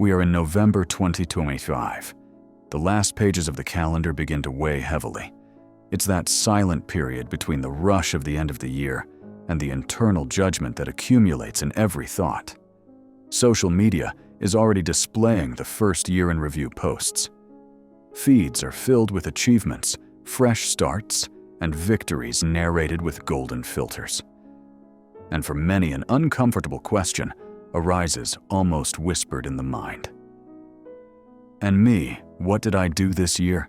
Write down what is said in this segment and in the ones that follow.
We are in November 2025. The last pages of the calendar begin to weigh heavily. It's that silent period between the rush of the end of the year and the internal judgment that accumulates in every thought. Social media is already displaying the first year in review posts. Feeds are filled with achievements, fresh starts, and victories narrated with golden filters. And for many, an uncomfortable question arises almost whispered in the mind. And me, what did I do this year?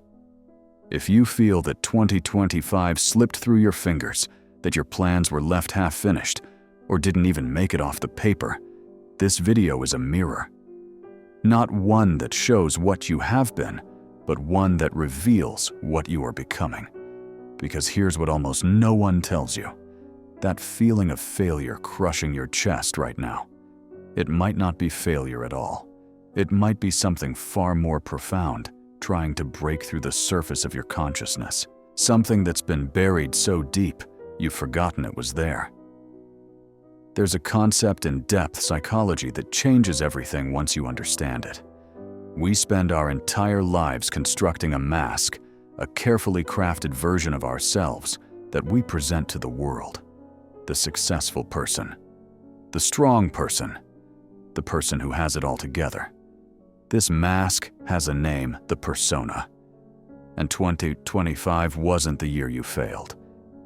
If you feel that 2025 slipped through your fingers, that your plans were left half-finished, or didn't even make it off the paper, this video is a mirror. Not one that shows what you have been, but one that reveals what you are becoming. Because here's what almost no one tells you. That feeling of failure crushing your chest right now. It might not be failure at all. It might be something far more profound, trying to break through the surface of your consciousness. Something that's been buried so deep, you've forgotten it was there. There's a concept in depth psychology that changes everything once you understand it. We spend our entire lives constructing a mask, a carefully crafted version of ourselves that we present to the world. The successful person, the strong person, the person who has it all together. This mask has a name, the persona. And 2025 wasn't the year you failed.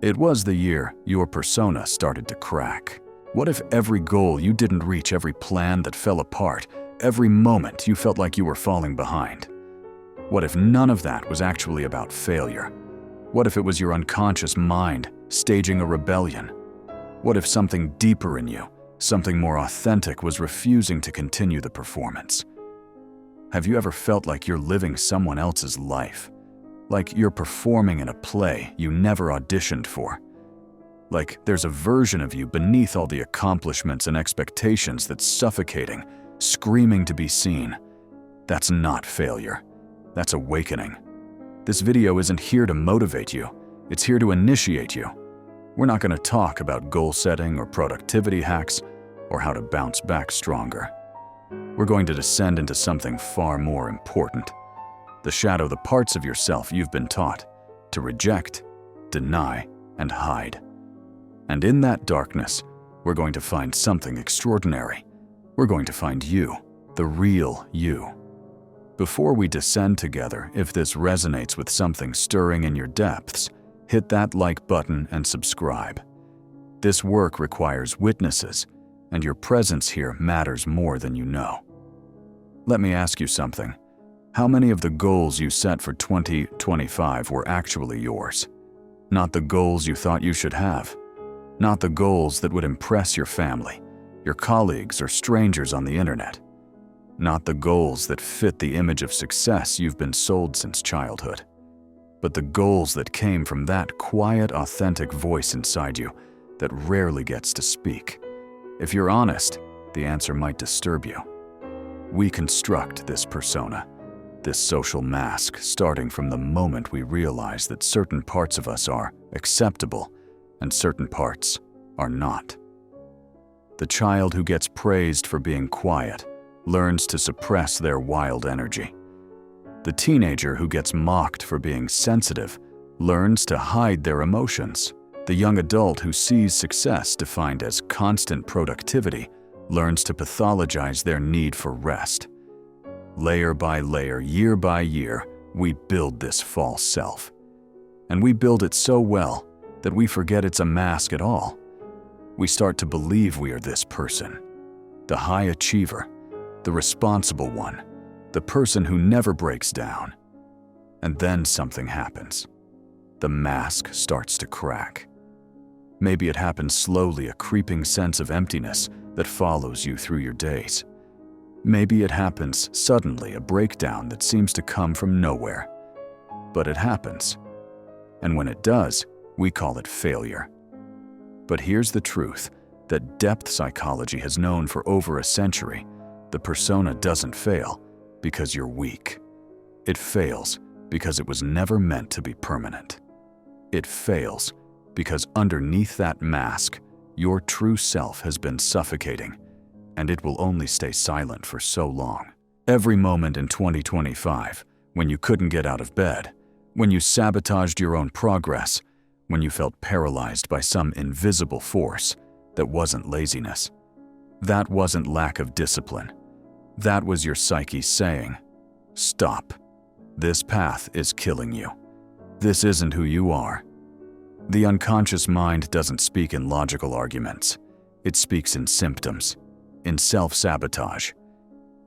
It was the year your persona started to crack. What if every goal you didn't reach, every plan that fell apart, every moment you felt like you were falling behind? What if none of that was actually about failure? What if it was your unconscious mind staging a rebellion? What if something deeper in you, something more authentic, was refusing to continue the performance? Have you ever felt like you're living someone else's life? Like you're performing in a play you never auditioned for? Like there's a version of you beneath all the accomplishments and expectations that's suffocating, screaming to be seen? That's not failure. That's awakening. This video isn't here to motivate you. It's here to initiate you. We're not going to talk about goal setting or productivity hacks or how to bounce back stronger. We're going to descend into something far more important. The shadow, the parts of yourself you've been taught to reject, deny, and hide. And in that darkness, we're going to find something extraordinary. We're going to find you, the real you. Before we descend together, if this resonates with something stirring in your depths, hit that like button and subscribe. This work requires witnesses, and your presence here matters more than you know. Let me ask you something. How many of the goals you set for 2025 were actually yours? Not the goals you thought you should have. Not the goals that would impress your family, your colleagues, or strangers on the internet. Not the goals that fit the image of success you've been sold since childhood. But the goals that came from that quiet, authentic voice inside you that rarely gets to speak. If you're honest, the answer might disturb you. We construct this persona, this social mask, starting from the moment we realize that certain parts of us are acceptable and certain parts are not. The child who gets praised for being quiet learns to suppress their wild energy. The teenager who gets mocked for being sensitive learns to hide their emotions. The young adult who sees success defined as constant productivity learns to pathologize their need for rest. Layer by layer, year by year, we build this false self. And we build it so well that we forget it's a mask at all. We start to believe we are this person, the high achiever, the responsible one, the person who never breaks down. And then something happens. The mask starts to crack. Maybe it happens slowly, a creeping sense of emptiness that follows you through your days. Maybe it happens suddenly, a breakdown that seems to come from nowhere. But it happens. And when it does, we call it failure. But here's the truth that depth psychology has known for over a century. The persona doesn't fail because you're weak. It fails because it was never meant to be permanent. It fails because underneath that mask, your true self has been suffocating, and it will only stay silent for so long. Every moment in 2025, when you couldn't get out of bed, when you sabotaged your own progress, when you felt paralyzed by some invisible force that wasn't laziness. That wasn't lack of discipline. That was your psyche saying, "Stop. This path is killing you. This isn't who you are." The unconscious mind doesn't speak in logical arguments. It speaks in symptoms, in self-sabotage,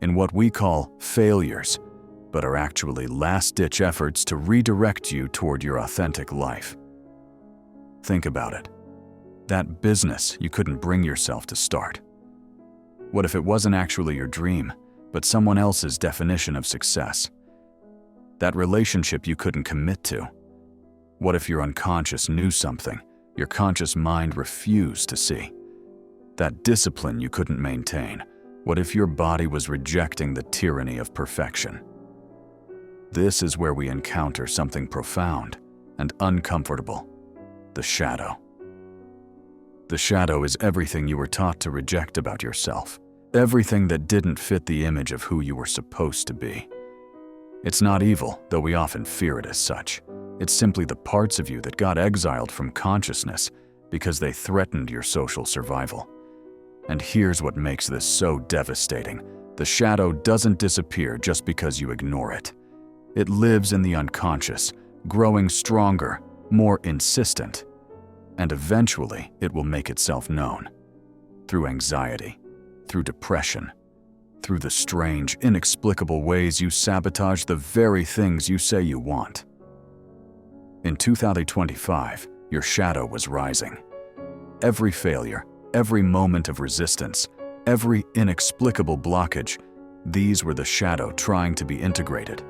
in what we call failures, but are actually last-ditch efforts to redirect you toward your authentic life. Think about it. That business you couldn't bring yourself to start. What if it wasn't actually your dream, but someone else's definition of success? That relationship you couldn't commit to. What if your unconscious knew something your conscious mind refused to see? That discipline you couldn't maintain. What if your body was rejecting the tyranny of perfection? This is where we encounter something profound and uncomfortable: the shadow. The shadow is everything you were taught to reject about yourself, everything that didn't fit the image of who you were supposed to be. It's not evil, though we often fear it as such. It's simply the parts of you that got exiled from consciousness because they threatened your social survival. And here's what makes this so devastating. The shadow doesn't disappear just because you ignore it. It lives in the unconscious, growing stronger, more insistent, and eventually it will make itself known. Through anxiety, through depression, through the strange, inexplicable ways you sabotage the very things you say you want. In 2025, your shadow was rising. Every failure, every moment of resistance, every inexplicable blockage, these were the shadow trying to be integrated.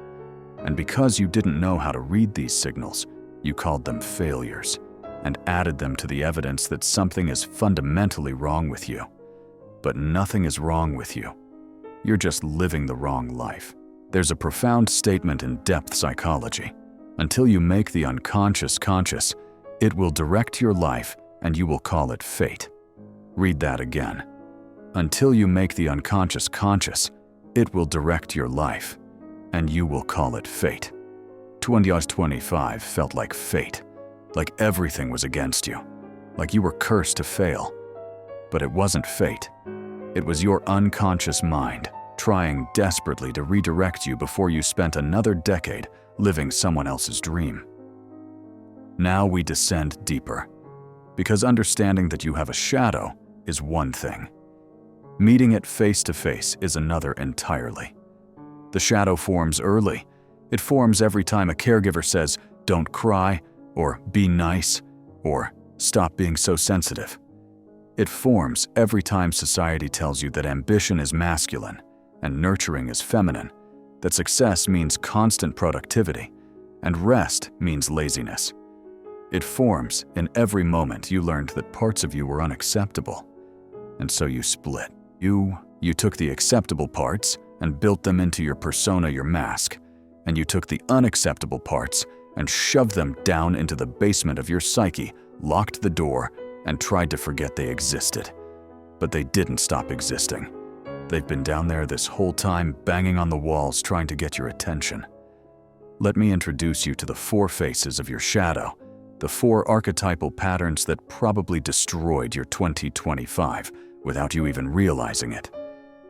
And because you didn't know how to read these signals, you called them failures and added them to the evidence that something is fundamentally wrong with you. But nothing is wrong with you. You're just living the wrong life. There's a profound statement in depth psychology. Until you make the unconscious conscious, it will direct your life and you will call it fate. Read that again. Until you make the unconscious conscious, it will direct your life and you will call it fate. 2025 felt like fate, like everything was against you, like you were cursed to fail. But it wasn't fate. It was your unconscious mind trying desperately to redirect you before you spent another decade living someone else's dream. Now we descend deeper, because understanding that you have a shadow is one thing. Meeting it face to face is another entirely. The shadow forms early. It forms every time a caregiver says, "Don't cry," or "Be nice," or "Stop being so sensitive." It forms every time society tells you that ambition is masculine and nurturing is feminine, that success means constant productivity and rest means laziness. It forms in every moment you learned that parts of you were unacceptable, and so you split. You took the acceptable parts and built them into your persona, your mask, and you took the unacceptable parts and shoved them down into the basement of your psyche, locked the door, and tried to forget they existed. But they didn't stop existing. They've been down there this whole time, banging on the walls, trying to get your attention. Let me introduce you to the 4 faces of your shadow, the 4 archetypal patterns that probably destroyed your 2025 without you even realizing it.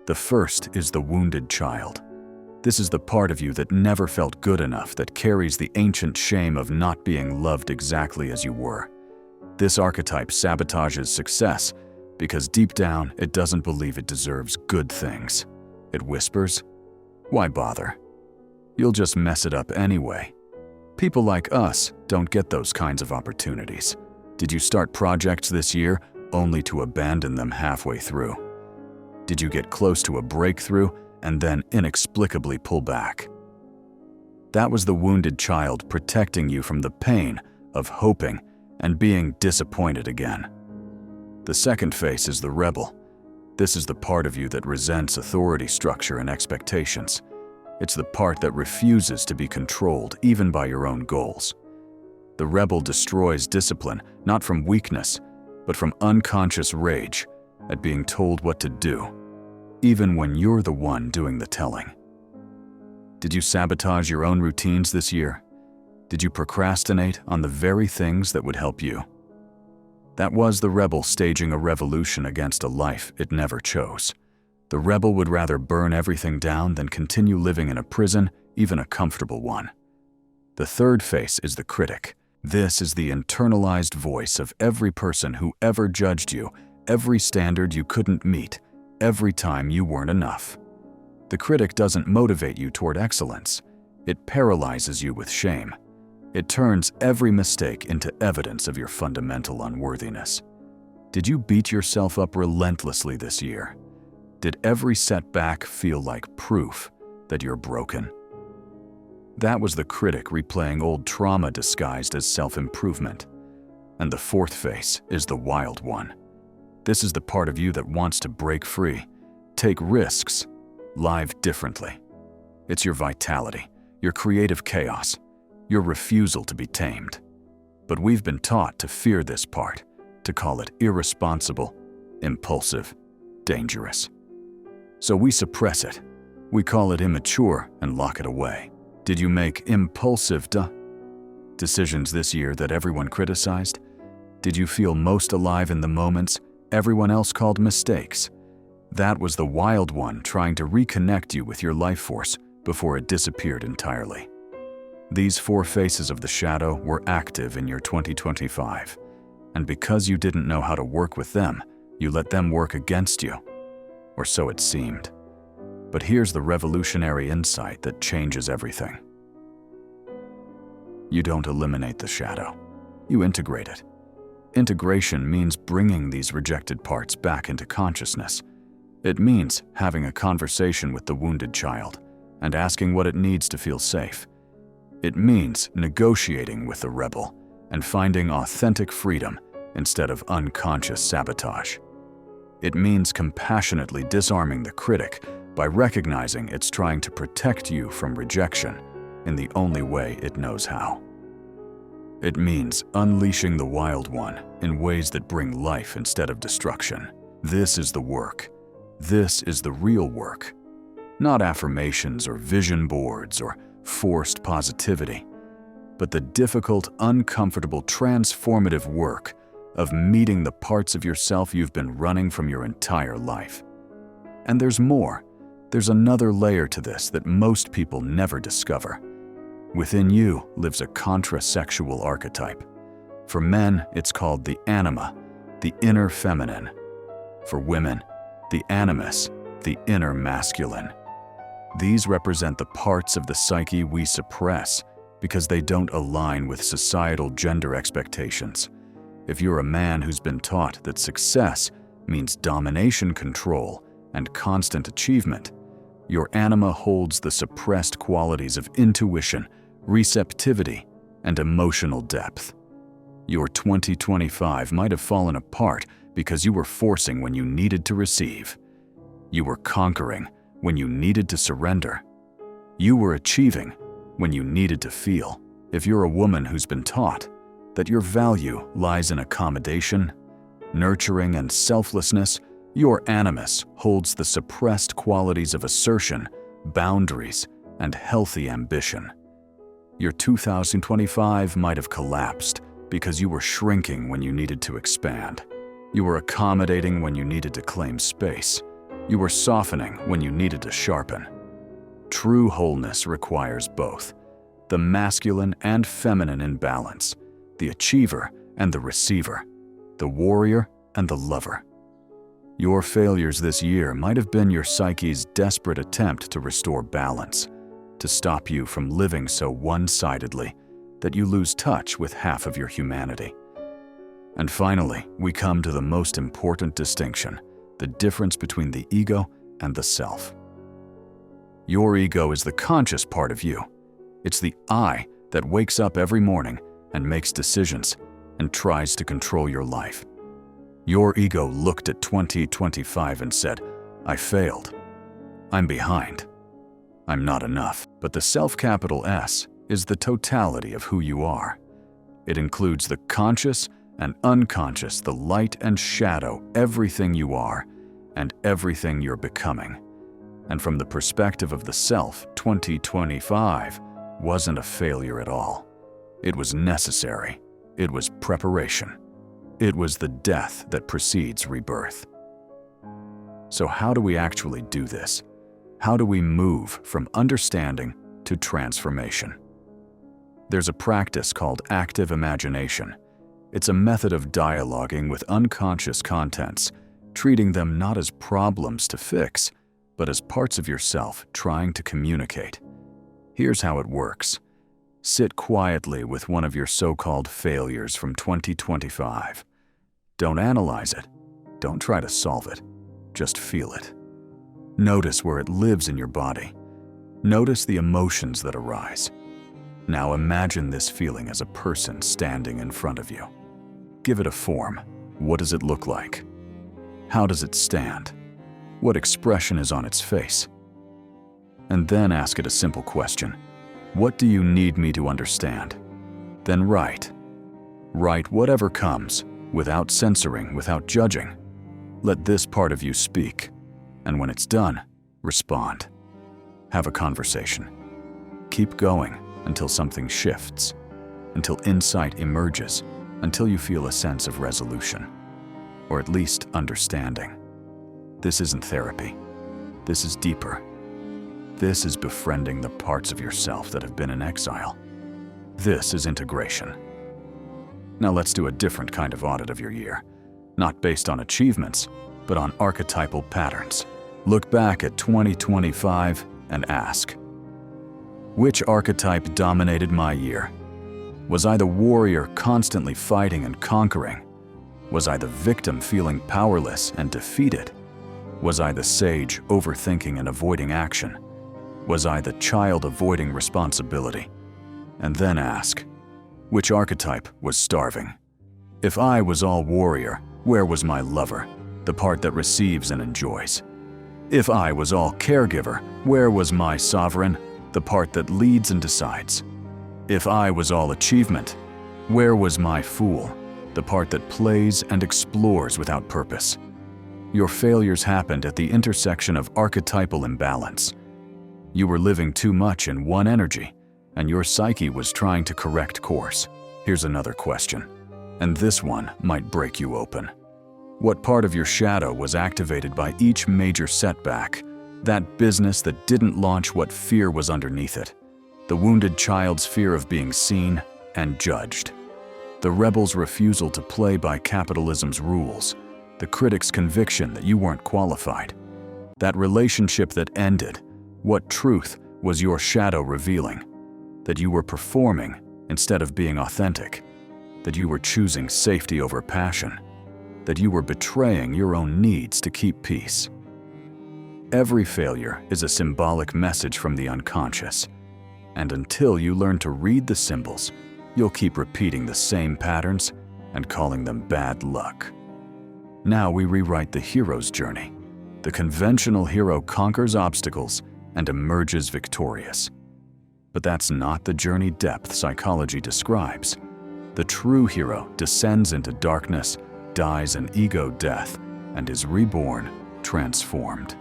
The first is the wounded child. This is the part of you that never felt good enough, that carries the ancient shame of not being loved exactly as you were. This archetype sabotages success because deep down it doesn't believe it deserves good things. It whispers, "Why bother? You'll just mess it up anyway." People like us don't get those kinds of opportunities. Did you start projects this year only to abandon them halfway through? Did you get close to a breakthrough and then inexplicably pull back? That was the wounded child protecting you from the pain of hoping and being disappointed again. The second face is the rebel. This is the part of you that resents authority structure and expectations. It's the part that refuses to be controlled even by your own goals. The rebel destroys discipline, not from weakness, but from unconscious rage at being told what to do, even when you're the one doing the telling. Did you sabotage your own routines this year? Did you procrastinate on the very things that would help you? That was the rebel staging a revolution against a life it never chose. The rebel would rather burn everything down than continue living in a prison, even a comfortable one. The third face is the critic. This is the internalized voice of every person who ever judged you, every standard you couldn't meet, every time you weren't enough. The critic doesn't motivate you toward excellence. It paralyzes you with shame. It turns every mistake into evidence of your fundamental unworthiness. Did you beat yourself up relentlessly this year? Did every setback feel like proof that you're broken? That was the critic replaying old trauma disguised as self-improvement. And the fourth face is the wild one. This is the part of you that wants to break free, take risks, live differently. It's your vitality, your creative chaos, your refusal to be tamed. But we've been taught to fear this part, to call it irresponsible, impulsive, dangerous. So we suppress it. We call it immature and lock it away. Did you make impulsive decisions this year that everyone criticized? Did you feel most alive in the moments everyone else called mistakes? That was the wild one trying to reconnect you with your life force before it disappeared entirely. These four faces of the shadow were active in your 2025, and because you didn't know how to work with them, you let them work against you. Or so it seemed. But here's the revolutionary insight that changes everything. You don't eliminate the shadow. You integrate it. Integration means bringing these rejected parts back into consciousness. It means having a conversation with the wounded child and asking what it needs to feel safe. It means negotiating with the rebel and finding authentic freedom instead of unconscious sabotage. It means compassionately disarming the critic by recognizing it's trying to protect you from rejection in the only way it knows how. It means unleashing the wild one in ways that bring life instead of destruction. This is the work. This is the real work. Not affirmations or vision boards or forced positivity, but the difficult, uncomfortable, transformative work of meeting the parts of yourself you've been running from your entire life. And there's more. There's another layer to this that most people never discover. Within you lives a contrasexual archetype. For men, it's called the anima, the inner feminine. For women, the animus, the inner masculine. These represent the parts of the psyche we suppress because they don't align with societal gender expectations. If you're a man who's been taught that success means domination, control, and constant achievement, your anima holds the suppressed qualities of intuition, receptivity, and emotional depth. Your 2025 might have fallen apart because you were forcing when you needed to receive. You were conquering when you needed to surrender. You were achieving when you needed to feel. If you're a woman who's been taught that your value lies in accommodation, nurturing, and selflessness, your animus holds the suppressed qualities of assertion, boundaries, and healthy ambition. Your 2025 might have collapsed because you were shrinking when you needed to expand. You were accommodating when you needed to claim space. You were softening when you needed to sharpen. True wholeness requires both, the masculine and feminine in balance, the achiever and the receiver, the warrior and the lover. Your failures this year might have been your psyche's desperate attempt to restore balance, to stop you from living so one-sidedly that you lose touch with half of your humanity. And finally, we come to the most important distinction, the difference between the ego and the self. Your ego is the conscious part of you. It's the I that wakes up every morning and makes decisions and tries to control your life. Your ego looked at 2025 and said, I failed. I'm behind. I'm not enough. But the self, capital S, is the totality of who you are. It includes the conscious and unconscious, the light and shadow, everything you are and everything you're becoming. And from the perspective of the self, 2025 wasn't a failure at all. It was necessary. It was preparation. It was the death that precedes rebirth. So how do we actually do this? How do we move from understanding to transformation? There's a practice called active imagination. It's a method of dialoguing with unconscious contents, treating them not as problems to fix, but as parts of yourself trying to communicate. Here's how it works. Sit quietly with one of your so-called failures from 2025. Don't analyze it. Don't try to solve it. Just feel it. Notice where it lives in your body. Notice the emotions that arise. Now imagine this feeling as a person standing in front of you. Give it a form. What does it look like? How does it stand? What expression is on its face? And then ask it a simple question. What do you need me to understand? Then write. Write whatever comes, without censoring, without judging. Let this part of you speak. And when it's done, respond. Have a conversation. Keep going until something shifts, until insight emerges, until you feel a sense of resolution, or at least understanding. This isn't therapy. This is deeper. This is befriending the parts of yourself that have been in exile. This is integration. Now let's do a different kind of audit of your year, not based on achievements, but on archetypal patterns. Look back at 2025 and ask, which archetype dominated my year? Was I the warrior constantly fighting and conquering? Was I the victim feeling powerless and defeated? Was I the sage overthinking and avoiding action? Was I the child avoiding responsibility? And then ask, which archetype was starving? If I was all warrior, where was my lover, the part that receives and enjoys? If I was all caregiver, where was my sovereign, the part that leads and decides? If I was all achievement, where was my fool, the part that plays and explores without purpose? Your failures happened at the intersection of archetypal imbalance. You were living too much in one energy, and your psyche was trying to correct course. Here's another question, and this one might break you open. What part of your shadow was activated by each major setback? That business that didn't launch what fear was underneath it. The wounded child's fear of being seen and judged. The rebel's refusal to play by capitalism's rules. The critic's conviction that you weren't qualified. That relationship that ended. What truth was your shadow revealing? That you were performing instead of being authentic. That you were choosing safety over passion. That you were betraying your own needs to keep peace. Every failure is a symbolic message from the unconscious. And until you learn to read the symbols, you'll keep repeating the same patterns and calling them bad luck. Now we rewrite the hero's journey. The conventional hero conquers obstacles and emerges victorious. But that's not the journey depth psychology describes. The true hero descends into darkness, dies an ego death, and is reborn, transformed.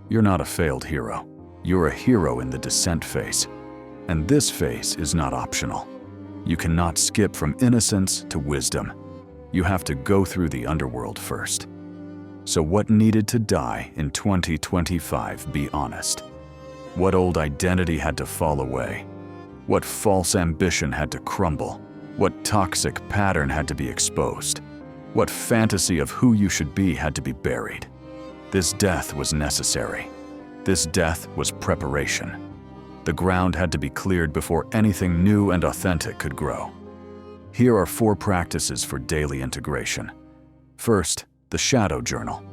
You're not a failed hero. You're a hero in the descent phase. And this phase is not optional. You cannot skip from innocence to wisdom. You have to go through the underworld first. So what needed to die in 2025, be honest? What old identity had to fall away? What false ambition had to crumble? What toxic pattern had to be exposed? What fantasy of who you should be had to be buried? This death was necessary. This death was preparation. The ground had to be cleared before anything new and authentic could grow. Here are 4 practices for daily integration. First, the shadow journal.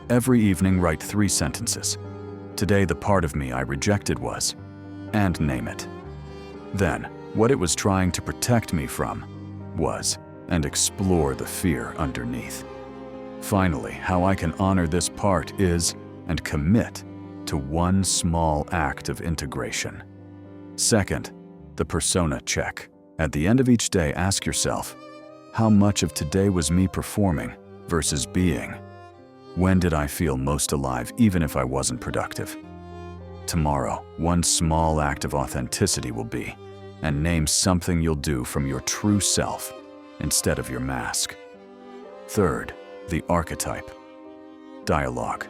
Every evening write 3 sentences. Today the part of me I rejected was, and name it. Then, what it was trying to protect me from was, and explore the fear underneath. Finally, how I can honor this part is, and commit to one small act of integration. Second, the persona check. At the end of each day, ask yourself, how much of today was me performing versus being? When did I feel most alive even if I wasn't productive? Tomorrow, one small act of authenticity will be, and name something you'll do from your true self instead of your mask. Third, the archetype. Dialogue.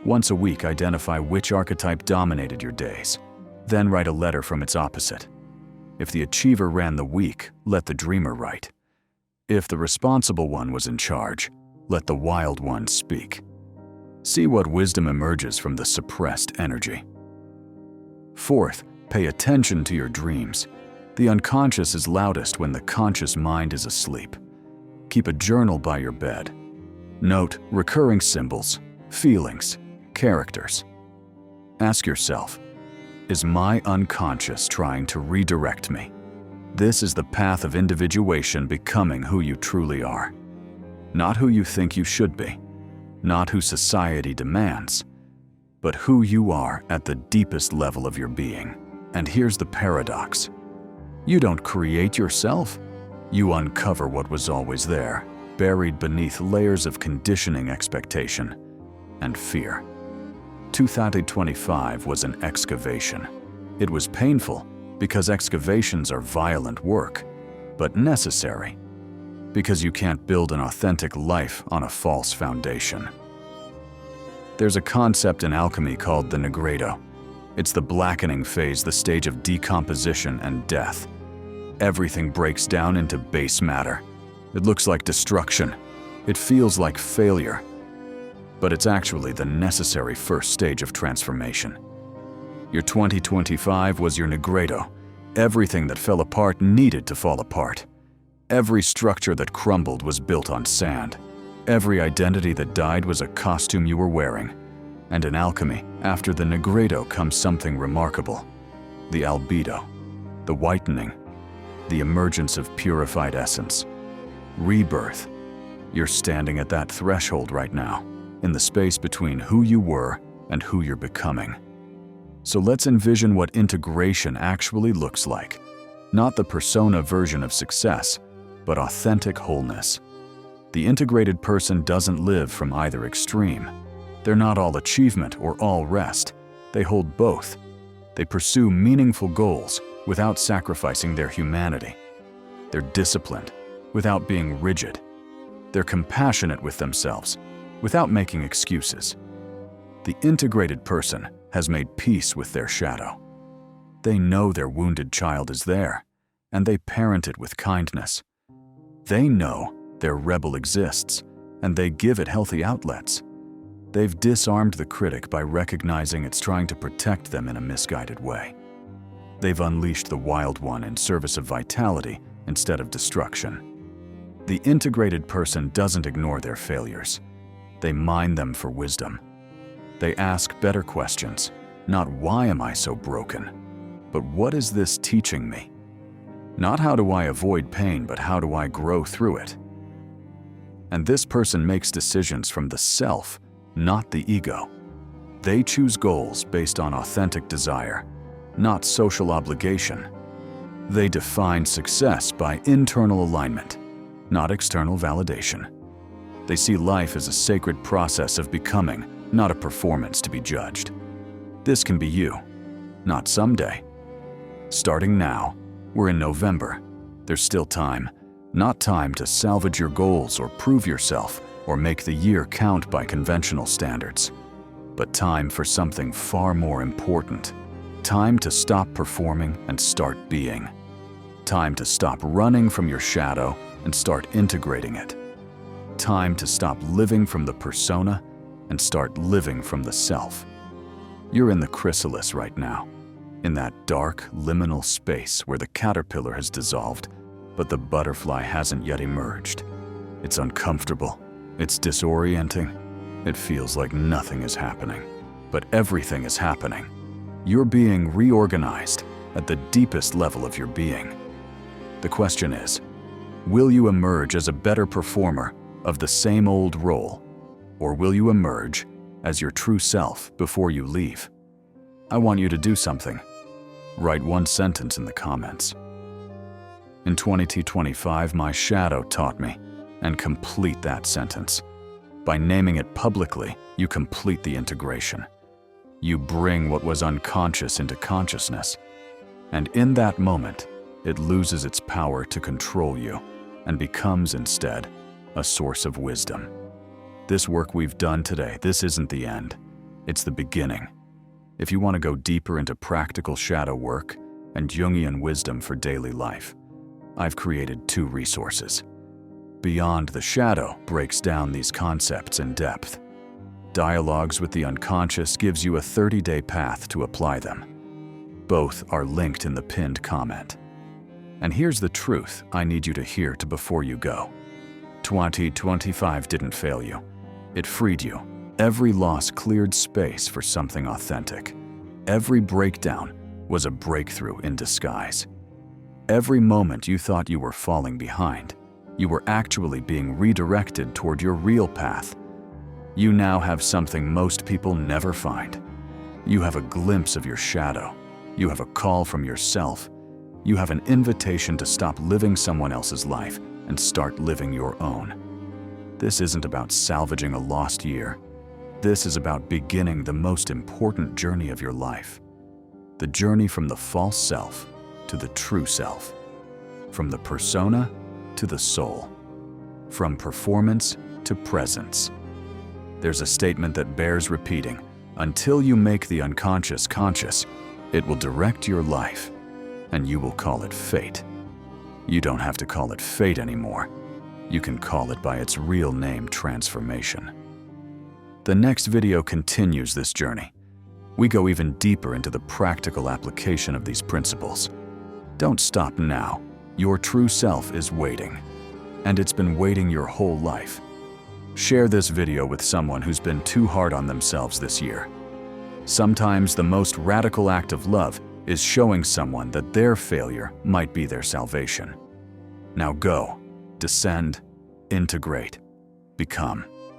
Once a week, identify which archetype dominated your days. Then write a letter from its opposite. If the achiever ran the week, let the dreamer write. If the responsible one was in charge, let the wild one speak. See what wisdom emerges from the suppressed energy. Fourth, pay attention to your dreams. The unconscious is loudest when the conscious mind is asleep. Keep a journal by your bed. Note recurring symbols, feelings, characters. Ask yourself, is my unconscious trying to redirect me? This is the path of individuation, becoming who you truly are. Not who you think you should be, not who society demands, but who you are at the deepest level of your being. And here's the paradox. You don't create yourself. You uncover what was always there, buried beneath layers of conditioning, expectation, and fear. 2025 was an excavation. It was painful because excavations are violent work, but necessary because you can't build an authentic life on a false foundation. There's a concept in alchemy called the nigredo. It's the blackening phase, the stage of decomposition and death. Everything breaks down into base matter. It looks like destruction. It feels like failure. But it's actually the necessary first stage of transformation. Your 2025 was your nigredo. Everything that fell apart needed to fall apart. Every structure that crumbled was built on sand. Every identity that died was a costume you were wearing. And in alchemy, after the nigredo comes something remarkable. The albedo, the whitening, the emergence of purified essence. Rebirth. You're standing at that threshold right now, in the space between who you were and who you're becoming. So let's envision what integration actually looks like. Not the persona version of success, but authentic wholeness. The integrated person doesn't live from either extreme. They're not all achievement or all rest. They hold both. They pursue meaningful goals without sacrificing their humanity. They're disciplined without being rigid. They're compassionate with themselves without making excuses. The integrated person has made peace with their shadow. They know their wounded child is there, and they parent it with kindness. They know their rebel exists, and they give it healthy outlets. They've disarmed the critic by recognizing it's trying to protect them in a misguided way. They've unleashed the wild one in service of vitality instead of destruction. The integrated person doesn't ignore their failures. They mine them for wisdom. They ask better questions, not why am I so broken, but what is this teaching me? Not how do I avoid pain, but how do I grow through it? And this person makes decisions from the self, not the ego. They choose goals based on authentic desire, not social obligation. They define success by internal alignment, not external validation. They see life as a sacred process of becoming, not a performance to be judged. This can be you, not someday. Starting now, we're in November. There's still time. Not time to salvage your goals or prove yourself or make the year count by conventional standards, but time for something far more important. Time to stop performing and start being. Time to stop running from your shadow and start integrating it. Time to stop living from the persona and start living from the self. You're in the chrysalis right now, in that dark, liminal space where the caterpillar has dissolved, but the butterfly hasn't yet emerged. It's uncomfortable. It's disorienting. It feels like nothing is happening, but everything is happening. You're being reorganized at the deepest level of your being. The question is, will you emerge as a better performer of the same old role, or will you emerge as your true self before you leave? I want you to do something. Write one sentence in the comments. In 2025, my shadow taught me, and complete that sentence. By naming it publicly, you complete the integration. You bring what was unconscious into consciousness. And in that moment, it loses its power to control you and becomes instead a source of wisdom. This work we've done today, this isn't the end. It's the beginning. If you want to go deeper into practical shadow work and Jungian wisdom for daily life, I've created 2 resources. Beyond the Shadow breaks down these concepts in depth. Dialogues with the Unconscious gives you a 30-day path to apply them. Both are linked in the pinned comment. And here's the truth I need you to hear before you go. 2025 didn't fail you. It freed you. Every loss cleared space for something authentic. Every breakdown was a breakthrough in disguise. Every moment you thought you were falling behind, you were actually being redirected toward your real path. You now have something most people never find. You have a glimpse of your shadow. You have a call from yourself. You have an invitation to stop living someone else's life and start living your own. This isn't about salvaging a lost year. This is about beginning the most important journey of your life. The journey from the false self to the true self. From the persona to the soul. From performance to presence. There's a statement that bears repeating. Until you make the unconscious conscious, it will direct your life, and you will call it fate. You don't have to call it fate anymore. You can call it by its real name, transformation. The next video continues this journey. We go even deeper into the practical application of these principles. Don't stop now. Your true self is waiting, and it's been waiting your whole life. Share this video with someone who's been too hard on themselves this year. Sometimes the most radical act of love is showing someone that their failure might be their salvation. Now go, descend, integrate, become.